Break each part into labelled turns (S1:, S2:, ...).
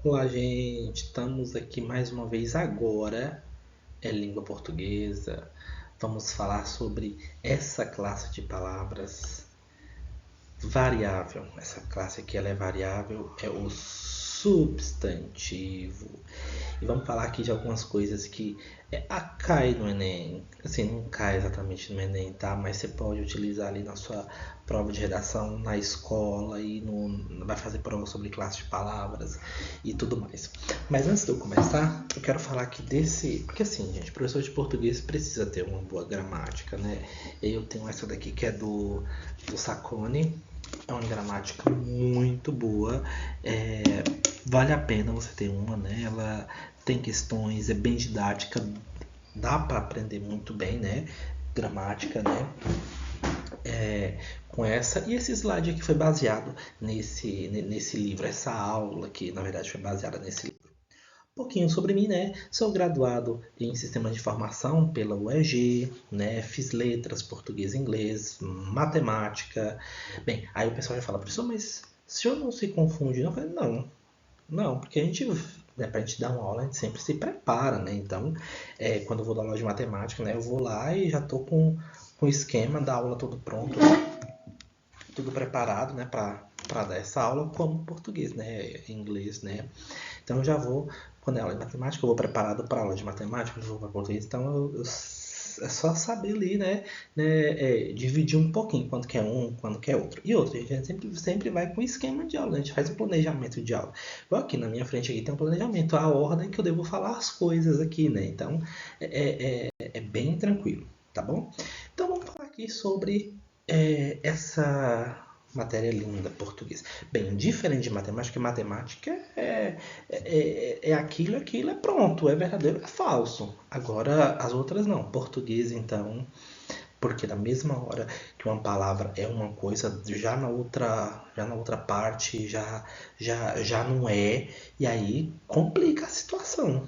S1: Olá, gente. Estamos aqui mais uma vez agora. É língua portuguesa. Vamos falar sobre essa classe de palavras variável. Essa classe aqui ela é variável, é o substantivo. E vamos falar aqui de algumas coisas que cai no Enem. Assim, não cai exatamente no Enem, tá? Mas você pode utilizar ali na sua prova de redação, na escola, e vai fazer prova sobre classe de palavras e tudo mais. Mas antes de eu começar, eu quero falar aqui desse. Porque assim, gente, professor de português precisa ter uma boa gramática, né? Eu tenho essa daqui que é do Sacconi. É uma gramática muito boa. Vale a pena você ter uma, né? Ela tem questões, é bem didática, dá para aprender muito bem, né? Gramática, né? Com essa. E esse slide aqui foi baseado nesse livro, essa aula que na verdade foi baseada nesse livro. Um pouquinho sobre mim, né? Sou graduado em Sistemas de Informação pela UEG, né? Fiz letras, português e inglês, matemática. Bem, aí o pessoal já fala, professor, mas o senhor não se confunde? Não, eu falei, não, porque a gente, né, pra gente dar uma aula, a gente sempre se prepara, né? Então, quando eu vou dar aula de matemática, né, eu vou lá e já tô com o esquema da aula todo pronto, tudo preparado, né, para dar essa aula, como português, né, inglês, né. Então, eu já vou, quando é aula de matemática, eu vou preparado para aula de matemática, eu vou para português, então é só saber ali, né, dividir um pouquinho, quando quer um, quando quer outro. E outro, a gente sempre vai com esquema de aula, a gente faz um planejamento de aula. Igual aqui na minha frente aqui tem um planejamento, a ordem que eu devo falar as coisas aqui, né? Então, é bem tranquilo, tá bom? Então, vamos falar aqui sobre essa matéria linda, português. Bem, diferente de matemática, matemática é aquilo é pronto, é verdadeiro, é falso. Agora, as outras não. Português, então, porque da mesma hora que uma palavra é uma coisa, já na outra parte já não é, e aí complica a situação,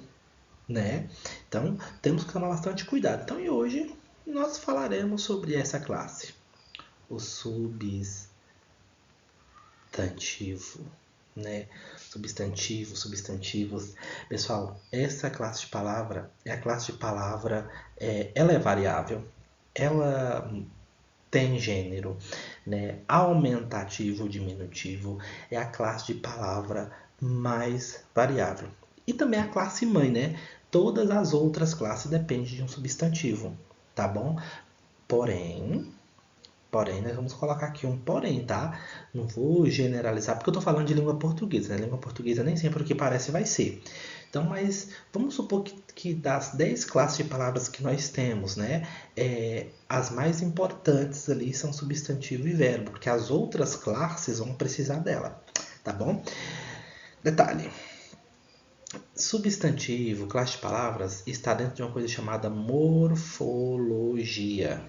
S1: né? Então, temos que tomar bastante cuidado. Então, e hoje nós falaremos sobre essa classe, o substantivo, né? Substantivo, substantivos. Pessoal, essa classe de palavra é a classe de palavra, ela é variável, ela tem gênero, né? Aumentativo, diminutivo, é a classe de palavra mais variável. E também a classe mãe, né? Todas as outras classes dependem de um substantivo, tá bom? Porém, nós vamos colocar aqui um porém, tá? Não vou generalizar, porque eu estou falando de língua portuguesa, né? Língua portuguesa nem sempre o que parece vai ser. Então, mas vamos supor que das 10 classes de palavras que nós temos, né? As mais importantes ali são substantivo e verbo, porque as outras classes vão precisar dela, tá bom? Detalhe, substantivo, classe de palavras, está dentro de uma coisa chamada morfologia,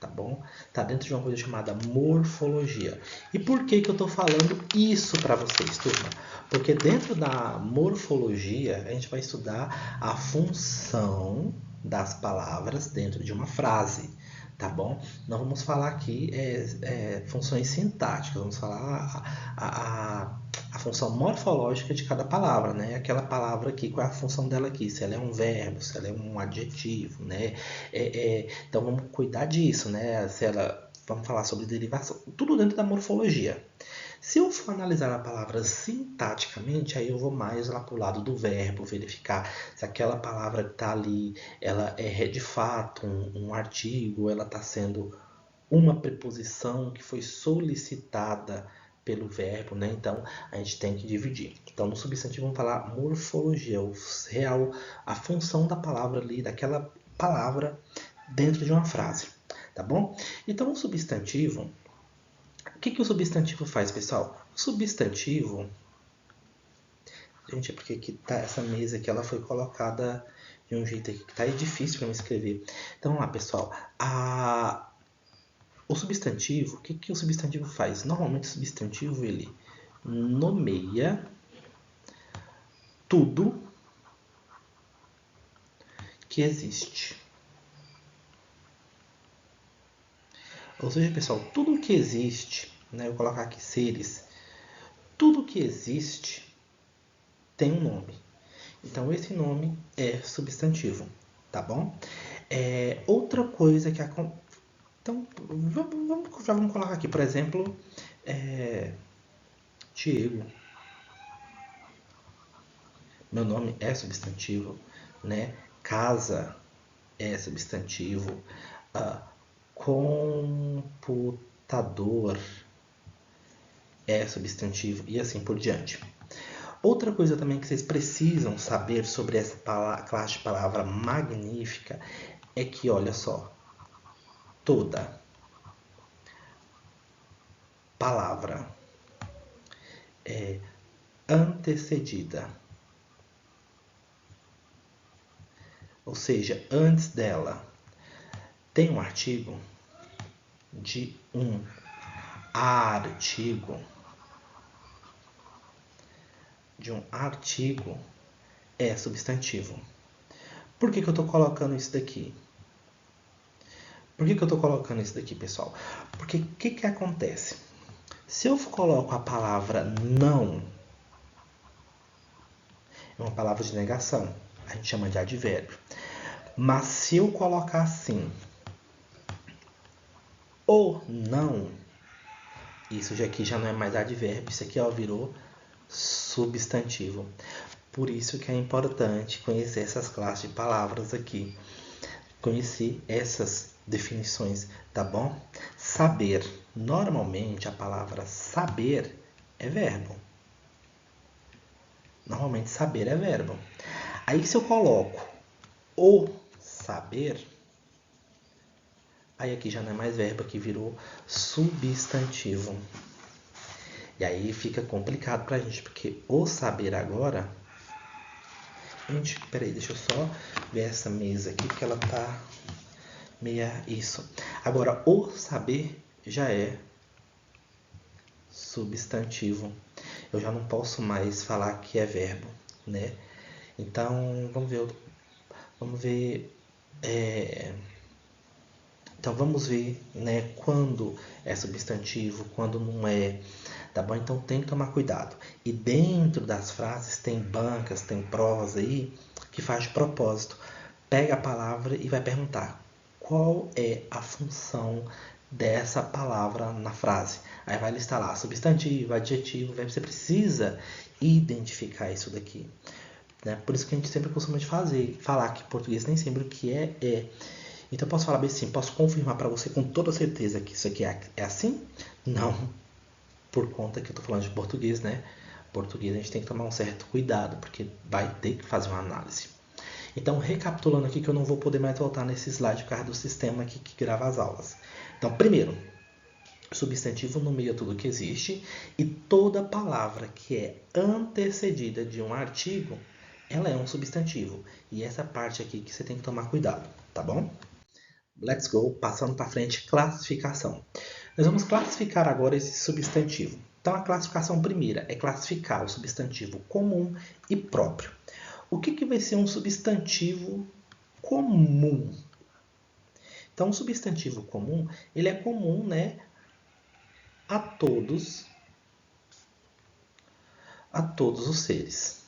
S1: tá bom? Está dentro de uma coisa chamada morfologia. E por que eu estou falando isso para vocês, turma? Porque dentro da morfologia, a gente vai estudar a função das palavras dentro de uma frase, tá bom? Nós vamos falar aqui funções sintáticas, vamos falar a função morfológica de cada palavra, né? Aquela palavra aqui, qual é a função dela aqui? Se ela é um verbo, se ela é um adjetivo, né? Então vamos cuidar disso, né? Vamos falar sobre derivação, tudo dentro da morfologia. Se eu for analisar a palavra sintaticamente, aí eu vou mais lá para o lado do verbo, verificar se aquela palavra que está ali, ela é de fato um artigo, ela está sendo uma preposição que foi solicitada pelo verbo, né? Então a gente tem que dividir. Então no substantivo vamos falar morfologia, a função da palavra ali, daquela palavra dentro de uma frase, tá bom? Então o substantivo, o que o substantivo faz, pessoal? O substantivo, gente, é porque aqui tá, essa mesa aqui ela foi colocada de um jeito aqui que tá difícil para me escrever. Então vamos lá, pessoal. O substantivo, o que o substantivo faz? Normalmente o substantivo ele nomeia tudo que existe. Ou seja, pessoal, tudo que existe, né, eu vou colocar aqui seres, tudo que existe tem um nome. Então, esse nome é substantivo, tá bom? Outra coisa que acontece... Então, já vamos colocar aqui, por exemplo, Diego. Meu nome é substantivo, né? Casa é substantivo. Computador é substantivo e assim por diante. Outra coisa também que vocês precisam saber sobre essa classe de palavra magnífica é que, olha só, toda palavra é antecedida, ou seja, antes dela tem um artigo de um artigo, é substantivo. Por que eu estou colocando isso daqui? Pessoal? Porque o que acontece? Se eu coloco a palavra não, é uma palavra de negação, a gente chama de advérbio. Mas se eu colocar assim, ou não, isso aqui já não é mais advérbio, isso aqui virou substantivo. Por isso que é importante conhecer essas classes de palavras aqui, conhecer essas definições, tá bom? Saber, normalmente a palavra saber é verbo. Normalmente saber é verbo. Aí se eu coloco o saber, aí aqui já não é mais verbo, aqui virou substantivo. E aí fica complicado pra gente, porque o saber agora... Gente, peraí, deixa eu só ver essa mesa aqui, porque ela tá meia... Isso. Agora, o saber já é substantivo. Eu já não posso mais falar que é verbo, né? Então, vamos ver... Então, vamos ver, né, quando é substantivo, quando não é, tá bom? Então, tem que tomar cuidado. E dentro das frases tem bancas, tem provas aí que faz de propósito. Pega a palavra e vai perguntar qual é a função dessa palavra na frase. Aí vai listar lá substantivo, adjetivo, verbo. Você precisa identificar isso daqui, né? Por isso que a gente sempre costuma falar que português nem sempre o que é. Então eu posso falar bem assim, posso confirmar para você com toda certeza que isso aqui é assim? Não, por conta que eu estou falando de português, né? Português a gente tem que tomar um certo cuidado, porque vai ter que fazer uma análise. Então, recapitulando aqui, que eu não vou poder mais voltar nesse slide por causa do sistema aqui que grava as aulas. Então, primeiro, substantivo nomeia tudo que existe e toda palavra que é antecedida de um artigo, ela é um substantivo. E essa parte aqui que você tem que tomar cuidado, tá bom? Let's go, passando para frente, classificação. Nós vamos classificar agora esse substantivo. Então, a classificação primeira é classificar o substantivo comum e próprio. O que vai ser um substantivo comum? Então, um substantivo comum, ele é comum, né, a todos os seres.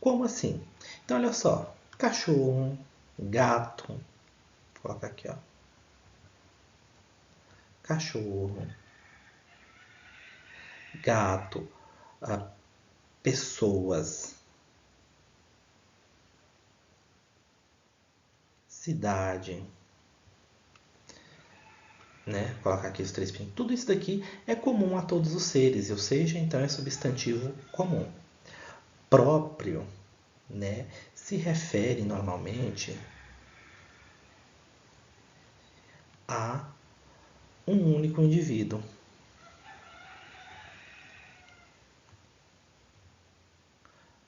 S1: Como assim? Então, olha só, cachorro, gato, vou colocar aqui, ó. Cachorro, gato, pessoas, cidade, né? Vou colocar aqui os três pontos. Tudo isso daqui é comum a todos os seres, ou seja, então é substantivo comum. Próprio, né? Se refere normalmente a um único indivíduo.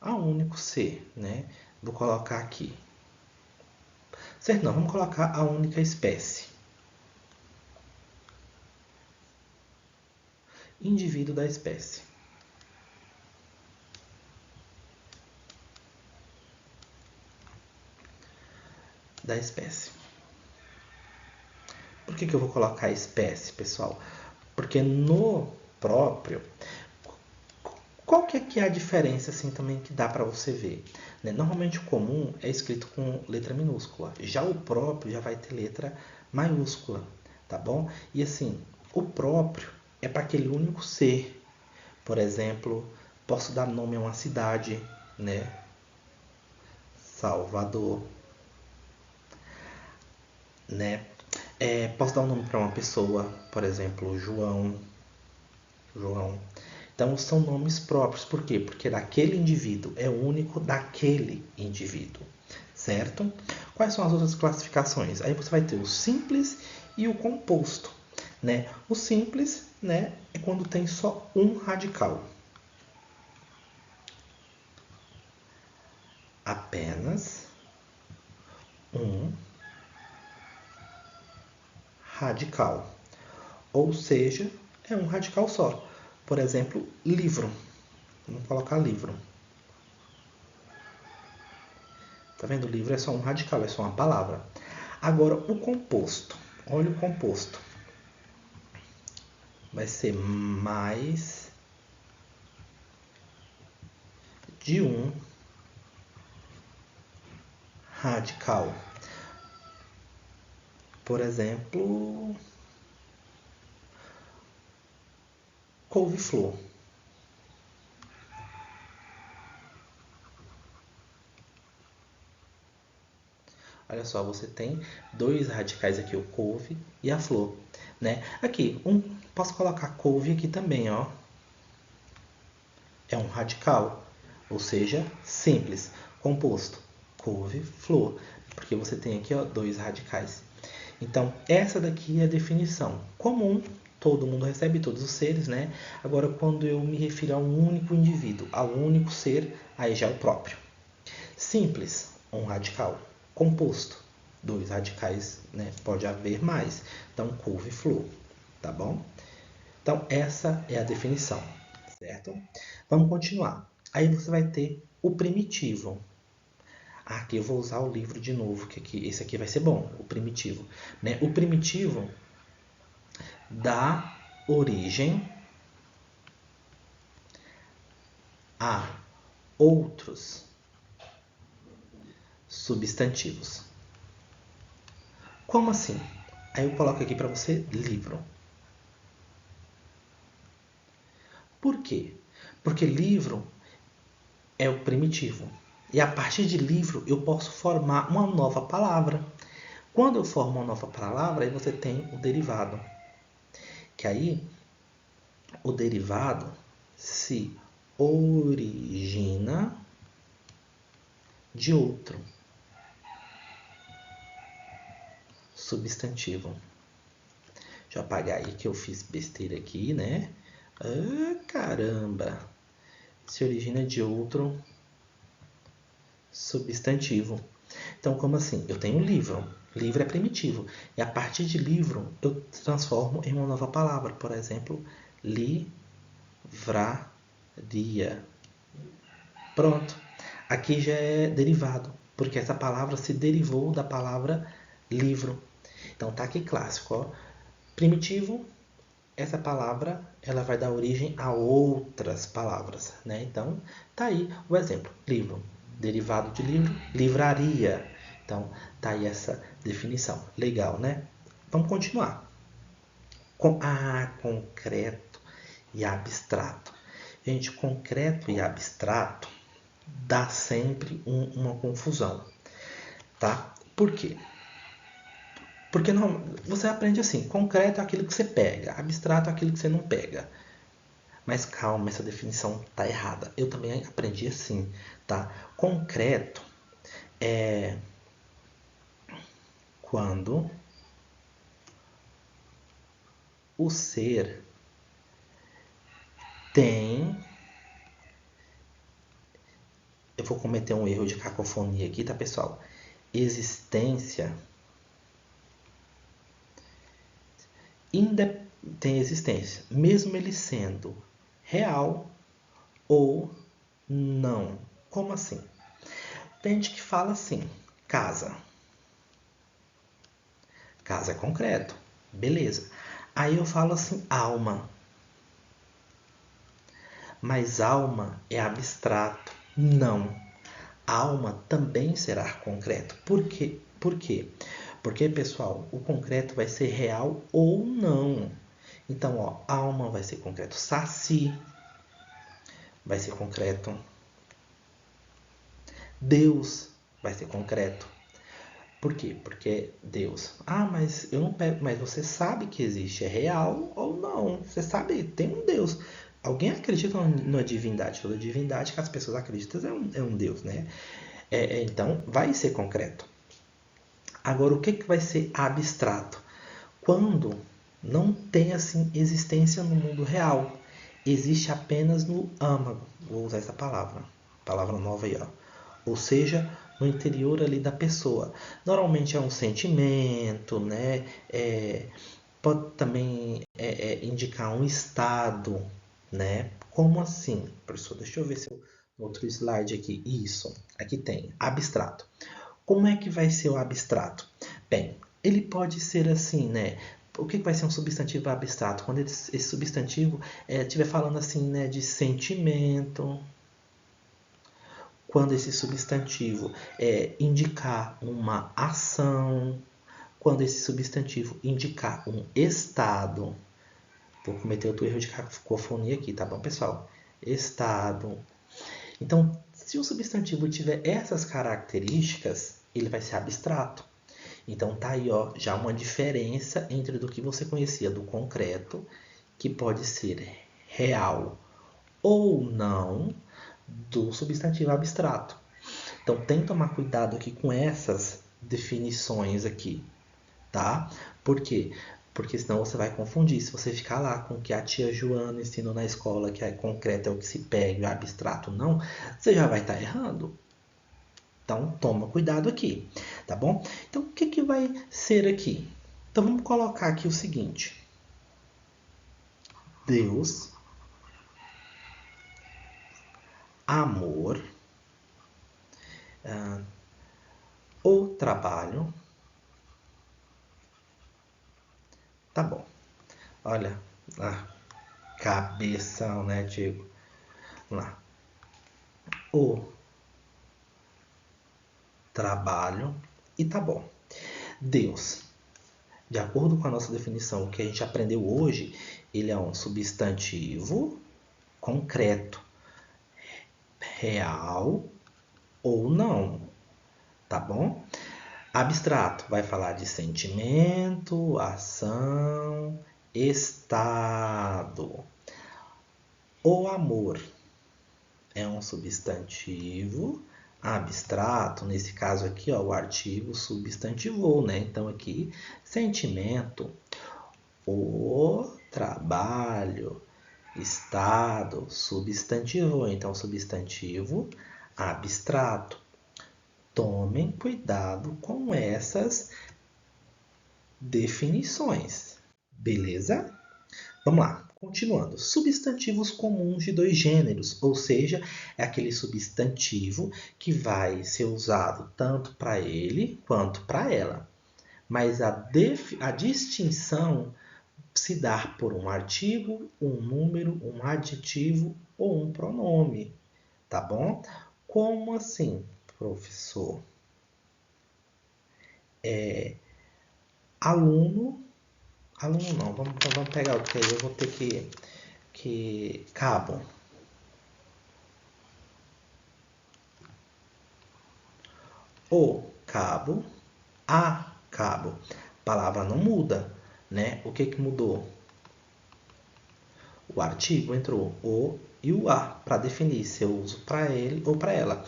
S1: A um único ser, né? Vou colocar aqui. Certo? Não, vamos colocar a única espécie. Indivíduo da espécie. Da espécie. Por que eu vou colocar espécie, pessoal? Porque no próprio, Qual que é a diferença assim também que dá para você ver? Né? Normalmente o comum é escrito com letra minúscula, já o próprio já vai ter letra maiúscula, tá bom? E assim, o próprio é para aquele único ser. Por exemplo, posso dar nome a uma cidade, né? Salvador, né? Posso dar um nome para uma pessoa, por exemplo, João. João. Então são nomes próprios. Por quê? Porque daquele indivíduo é único daquele indivíduo, certo? Quais são as outras classificações? Aí você vai ter o simples e o composto, né? O simples, né, é quando tem só um radical. Apenas um radical. Ou seja, é um radical só. Por exemplo, livro. Vamos colocar livro. Tá vendo? O livro é só um radical, é só uma palavra. Agora, o composto. Olha o composto. Vai ser mais de um radical. Por exemplo, couve-flor. Olha só, você tem dois radicais aqui, o couve e a flor, né? Aqui, posso colocar couve aqui também, ó. É um radical, ou seja, simples, composto, couve-flor, porque você tem aqui, ó, dois radicais. Então, essa daqui é a definição comum, todo mundo recebe, todos os seres, né? Agora, quando eu me refiro a um único indivíduo, a um único ser, aí já é o próprio. Simples, um radical. Composto, dois radicais, né? Pode haver mais. Então, couve-flor, tá bom? Então, essa é a definição, certo? Vamos continuar. Aí você vai ter o primitivo. Aqui eu vou usar o livro de novo, que aqui, esse aqui vai ser bom, o primitivo. Né? O primitivo dá origem a outros substantivos. Como assim? Aí eu coloco aqui para você livro. Por quê? Porque livro é o primitivo. E a partir de livro eu posso formar uma nova palavra. Quando eu formo uma nova palavra, aí você tem o derivado. Que aí o derivado se origina de outro substantivo. Deixa eu apagar aí que eu fiz besteira aqui, né? Ah, caramba! Se origina de outro substantivo. Então, como assim? Eu tenho livro. Livro é primitivo. E a partir de livro, eu transformo em uma nova palavra. Por exemplo, livraria. Pronto. Aqui já é derivado, porque essa palavra se derivou da palavra livro. Então tá aqui clássico, ó. Primitivo, essa palavra ela vai dar origem a outras palavras, né? Então tá aí o exemplo. Livro, derivado de livro, livraria. Então tá aí essa definição. Legal, né? Vamos continuar. Concreto e abstrato. Gente, concreto e abstrato dá sempre uma confusão, tá? Por quê? Porque não, você aprende assim, concreto é aquilo que você pega, abstrato é aquilo que você não pega. Mas calma, essa definição tá errada. Eu também aprendi assim, tá? Concreto é quando o ser tem. Eu vou cometer um erro de cacofonia aqui, tá, pessoal? Existência. Tem existência, mesmo ele sendo real ou não. Como assim? Tem gente que fala assim: casa. Casa é concreto. Beleza. Aí eu falo assim: alma. mas alma é abstrato. Não. Alma também será concreto. Por quê? Por quê? Porque, pessoal, o concreto vai ser real ou não. Então, ó, alma vai ser concreto. Saci vai ser concreto. Deus vai ser concreto. Por quê? Porque Deus. Ah, mas eu não pego. Mas você sabe que existe. É real ou não? Você sabe, tem um Deus. Alguém acredita numa divindade. Toda divindade que as pessoas acreditam é um Deus, né? Então, vai ser concreto. Agora, o que vai ser abstrato? Quando não tem assim existência no mundo real. Existe apenas no âmago. Vou usar essa palavra nova aí, ó. Ou seja, no interior ali da pessoa. Normalmente é um sentimento, né? Pode também indicar um estado, né? Como assim, professor? Deixa eu ver se eu outro slide aqui. Isso, aqui tem abstrato. Como é que vai ser o abstrato? Bem, ele pode ser assim, né? O que vai ser um substantivo abstrato? Quando esse substantivo estiver falando assim, né, de sentimento, quando esse substantivo indicar uma ação, quando esse substantivo indicar um estado. Vou cometer outro erro de cacofonia aqui, tá bom, pessoal? Estado. Então, se o substantivo tiver essas características, ele vai ser abstrato. Então tá aí, ó, já uma diferença entre do que você conhecia do concreto, que pode ser real ou não, do substantivo abstrato. Então tem que tomar cuidado aqui com essas definições aqui, tá? Por quê? Porque senão você vai confundir. Se você ficar lá com o que a tia Joana ensinou na escola, que é concreto é o que se pega e o abstrato não, você já vai estar errando. Então, toma cuidado aqui, tá bom? Então, o que vai ser aqui? Então, vamos colocar aqui o seguinte. Deus, amor, o trabalho. Tá bom. Olha, cabeção, né, Diego? Vamos lá. O trabalho e tá bom. Deus, de acordo com a nossa definição, o que a gente aprendeu hoje, ele é um substantivo concreto, real ou não, tá bom? Abstrato vai falar de sentimento, ação, estado. O amor é um substantivo abstrato, nesse caso aqui, ó, o artigo substantivou, né? Então aqui, sentimento, o trabalho, estado, substantivou. Então, substantivo abstrato. Tomem cuidado com essas definições, beleza? Vamos lá, continuando. Substantivos comuns de dois gêneros, ou seja, é aquele substantivo que vai ser usado tanto para ele quanto para ela. Mas a distinção se dá por um artigo, um número, um adjetivo ou um pronome, tá bom? Como assim, professor? Aluno, aluno não, vamos pegar outro, que aí eu vou ter que cabo. O cabo, a cabo. A palavra não muda, né? O que mudou? O artigo entrou o e o a para definir se eu uso para ele ou para ela.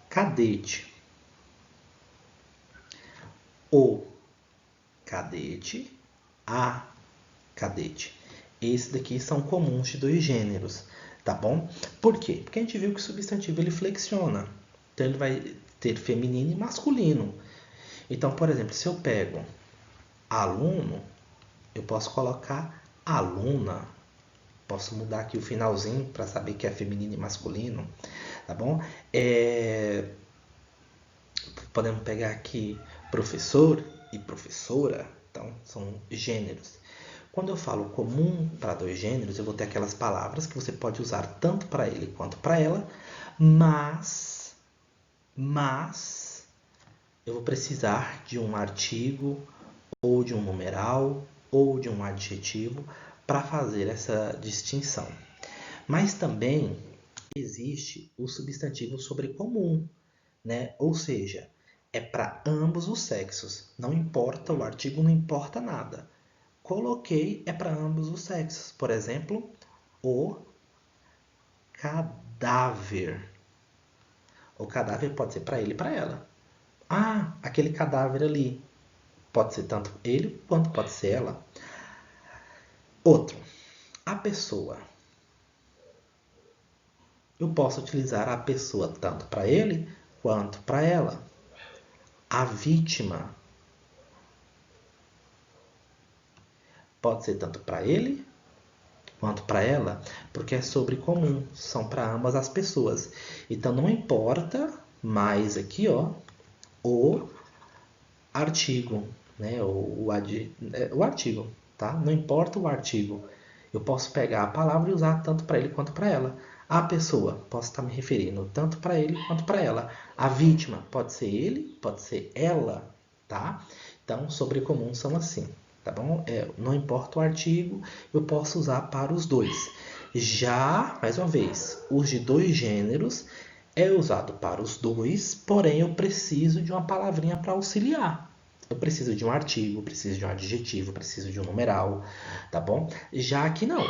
S1: Cadete. O cadete, a cadete. Esses daqui são comuns de dois gêneros, tá bom? Por quê? Porque a gente viu que o substantivo ele flexiona. Então ele vai ter feminino e masculino. Então, por exemplo, se eu pego aluno, eu posso colocar aluna. Posso mudar aqui o finalzinho para saber que é feminino e masculino, tá bom? Podemos pegar aqui professor e professora, então são gêneros. Quando eu falo comum para dois gêneros, eu vou ter aquelas palavras que você pode usar tanto para ele quanto para ela, mas eu vou precisar de um artigo, ou de um numeral, ou de um adjetivo para fazer essa distinção. Mas também existe o substantivo sobrecomum, né? Ou seja, é para ambos os sexos. Não importa o artigo, não importa nada. Coloquei é para ambos os sexos. Por exemplo, o cadáver. O cadáver pode ser para ele e para ela. Ah, aquele cadáver ali. Pode ser tanto ele quanto pode ser ela. Outro, a pessoa. Eu posso utilizar a pessoa tanto para ele quanto para ela. A vítima pode ser tanto para ele quanto para ela, porque é sobrecomum, são para ambas as pessoas. Então não importa mais aqui, ó, o artigo, né? O artigo, tá? Não importa o artigo. Eu posso pegar a palavra e usar tanto para ele quanto para ela. A pessoa, posso estar me referindo tanto para ele quanto para ela. A vítima, pode ser ele, pode ser ela, tá? Então, sobrecomum são assim, tá bom? Não importa o artigo, eu posso usar para os dois. Já, mais uma vez, os de dois gêneros é usado para os dois, porém eu preciso de uma palavrinha para auxiliar. Eu preciso de um artigo, preciso de um adjetivo, preciso de um numeral, tá bom? Já aqui não.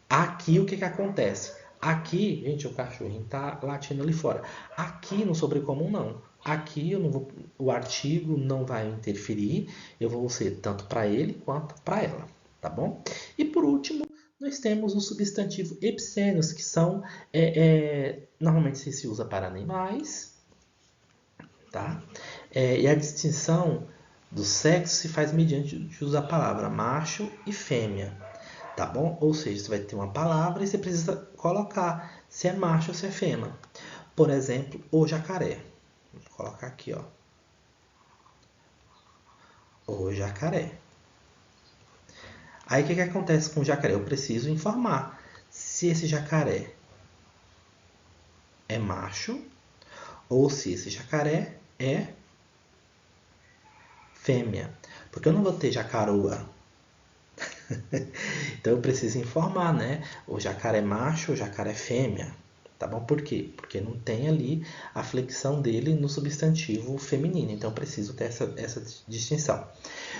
S1: Aqui o que que acontece? Aqui, gente, o cachorrinho tá latindo ali fora. Aqui no sobrecomum não. Aqui eu não vou, o artigo não vai interferir. Eu vou ser tanto para ele quanto para ela, tá bom? E por último, nós temos o substantivo epicênios, que são normalmente se usa para animais, tá? E a distinção do sexo se faz mediante o uso da palavra macho e fêmea, tá bom? Ou seja, você vai ter uma palavra e você precisa colocar se é macho ou se é fêmea. Por exemplo, o jacaré. Vou colocar aqui, ó. O jacaré. Aí o que acontece com o jacaré? Eu preciso informar se esse jacaré é macho ou se esse jacaré é fêmea. Porque eu não vou ter jacaroa. Então eu preciso informar, né? O jacaré macho, o jacaré fêmea. Tá bom? Por quê? Porque não tem ali a flexão dele no substantivo feminino. Então eu preciso ter essa distinção.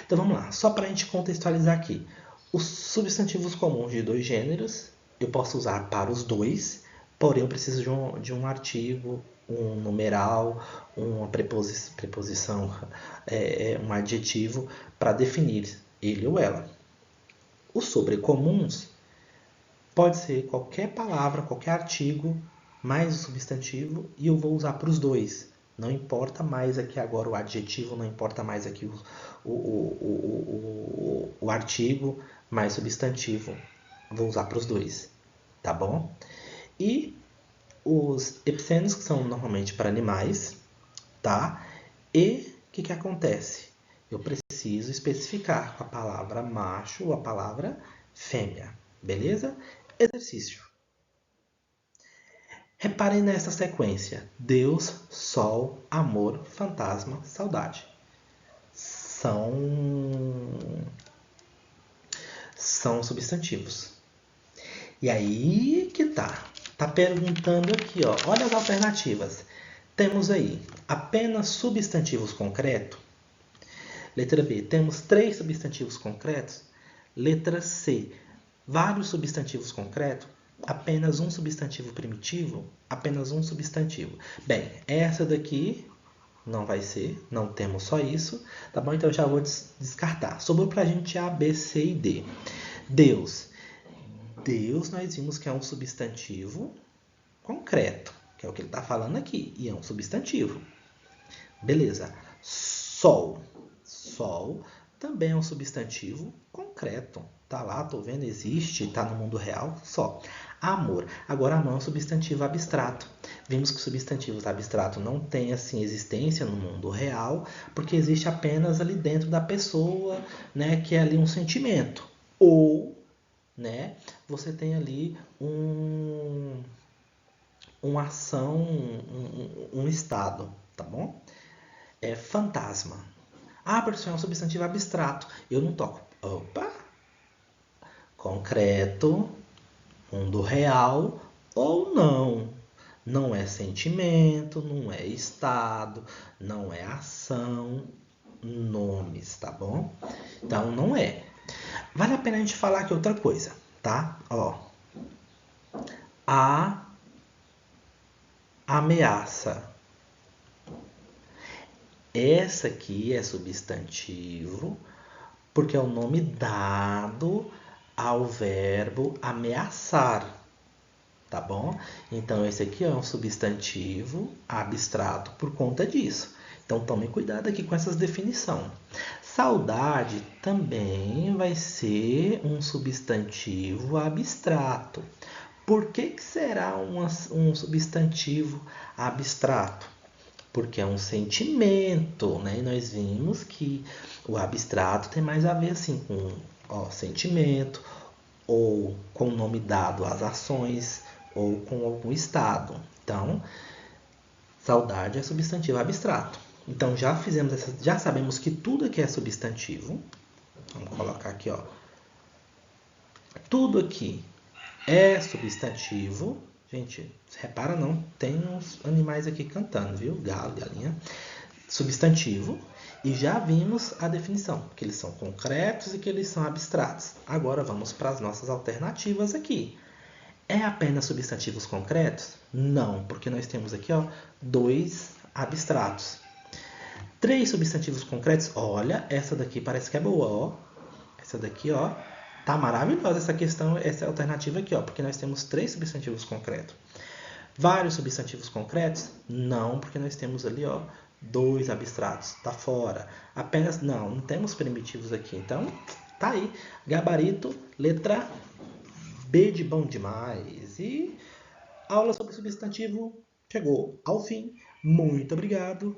S1: Então vamos lá. Só para a gente contextualizar aqui. Os substantivos comuns de dois gêneros eu posso usar para os dois, porém eu preciso de um artigo, um numeral, uma preposição, um adjetivo para definir ele ou ela. Os sobrecomuns pode ser qualquer palavra, qualquer artigo, mais o substantivo, e eu vou usar para os dois. Não importa mais aqui agora o adjetivo, não importa mais aqui o artigo, mais substantivo. Vou usar para os dois, tá bom? E os epicênios, que são normalmente para animais, tá? E o que acontece? Eu preciso especificar com a palavra macho ou a palavra fêmea, beleza? Exercício. Reparem nessa sequência: Deus, Sol, Amor, Fantasma, Saudade. São substantivos. E aí que tá. Tá perguntando aqui, ó. Olha as alternativas. Temos aí apenas substantivos concretos. Letra B, temos 3 substantivos concretos. Letra C, vários substantivos concretos. Apenas um substantivo primitivo, apenas um substantivo. Bem, essa daqui não vai ser, não temos só isso, tá bom? Então eu já vou descartar. Sobrou pra gente A, B, C e D. Deus. Deus nós vimos que é um substantivo concreto, que é o que ele está falando aqui, e é um substantivo. Beleza. Sol. Sol também é um substantivo concreto. Tá lá, tô vendo, existe, tá no mundo real, só. Amor. Agora, amor é um substantivo abstrato. Vimos que substantivos abstratos não têm assim existência no mundo real, porque existe apenas ali dentro da pessoa, né, que é ali um sentimento. ou, né, você tem ali uma ação, um estado, tá bom? É fantasma. Ah, professor, é um substantivo abstrato. Eu não toco. Opa! Concreto, mundo real ou não. Não é sentimento, não é estado, não é ação, nomes, tá bom? Então não é. Vale a pena a gente falar aqui outra coisa, tá? Ó, a ameaça. Essa aqui é substantivo porque é o nome dado ao verbo ameaçar, tá bom? Então esse aqui é um substantivo abstrato por conta disso. Então tome cuidado aqui com essas definições. Saudade também vai ser um substantivo abstrato. Por que será um substantivo abstrato? Porque é um sentimento, né? E nós vimos que o abstrato tem mais a ver assim com sentimento, ou com o nome dado às ações, ou com algum estado. Então, saudade é substantivo abstrato. Então já sabemos que tudo aqui é substantivo. Vamos colocar aqui, ó. Tudo aqui é substantivo. Gente, repara não, tem uns animais aqui cantando, viu? Galo, galinha. Substantivo. E já vimos a definição, que eles são concretos e que eles são abstratos. Agora vamos para as nossas alternativas aqui. É apenas substantivos concretos? Não, porque nós temos aqui 2 abstratos. 3 substantivos concretos? Olha, essa daqui parece que é boa, ó. Essa daqui, ó, tá maravilhosa essa questão, essa alternativa aqui, ó, porque nós temos 3 substantivos concretos. Vários substantivos concretos? Não, porque nós temos ali, ó, 2 abstratos. Tá fora. Apenas, não temos primitivos aqui. Então, tá aí. Gabarito, letra B de bom demais. E a aula sobre substantivo chegou ao fim. Muito obrigado.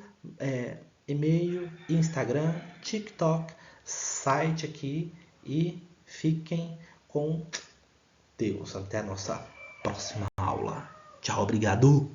S1: E-mail, Instagram, TikTok, site aqui. E fiquem com Deus. Até a nossa próxima aula. Tchau, obrigado.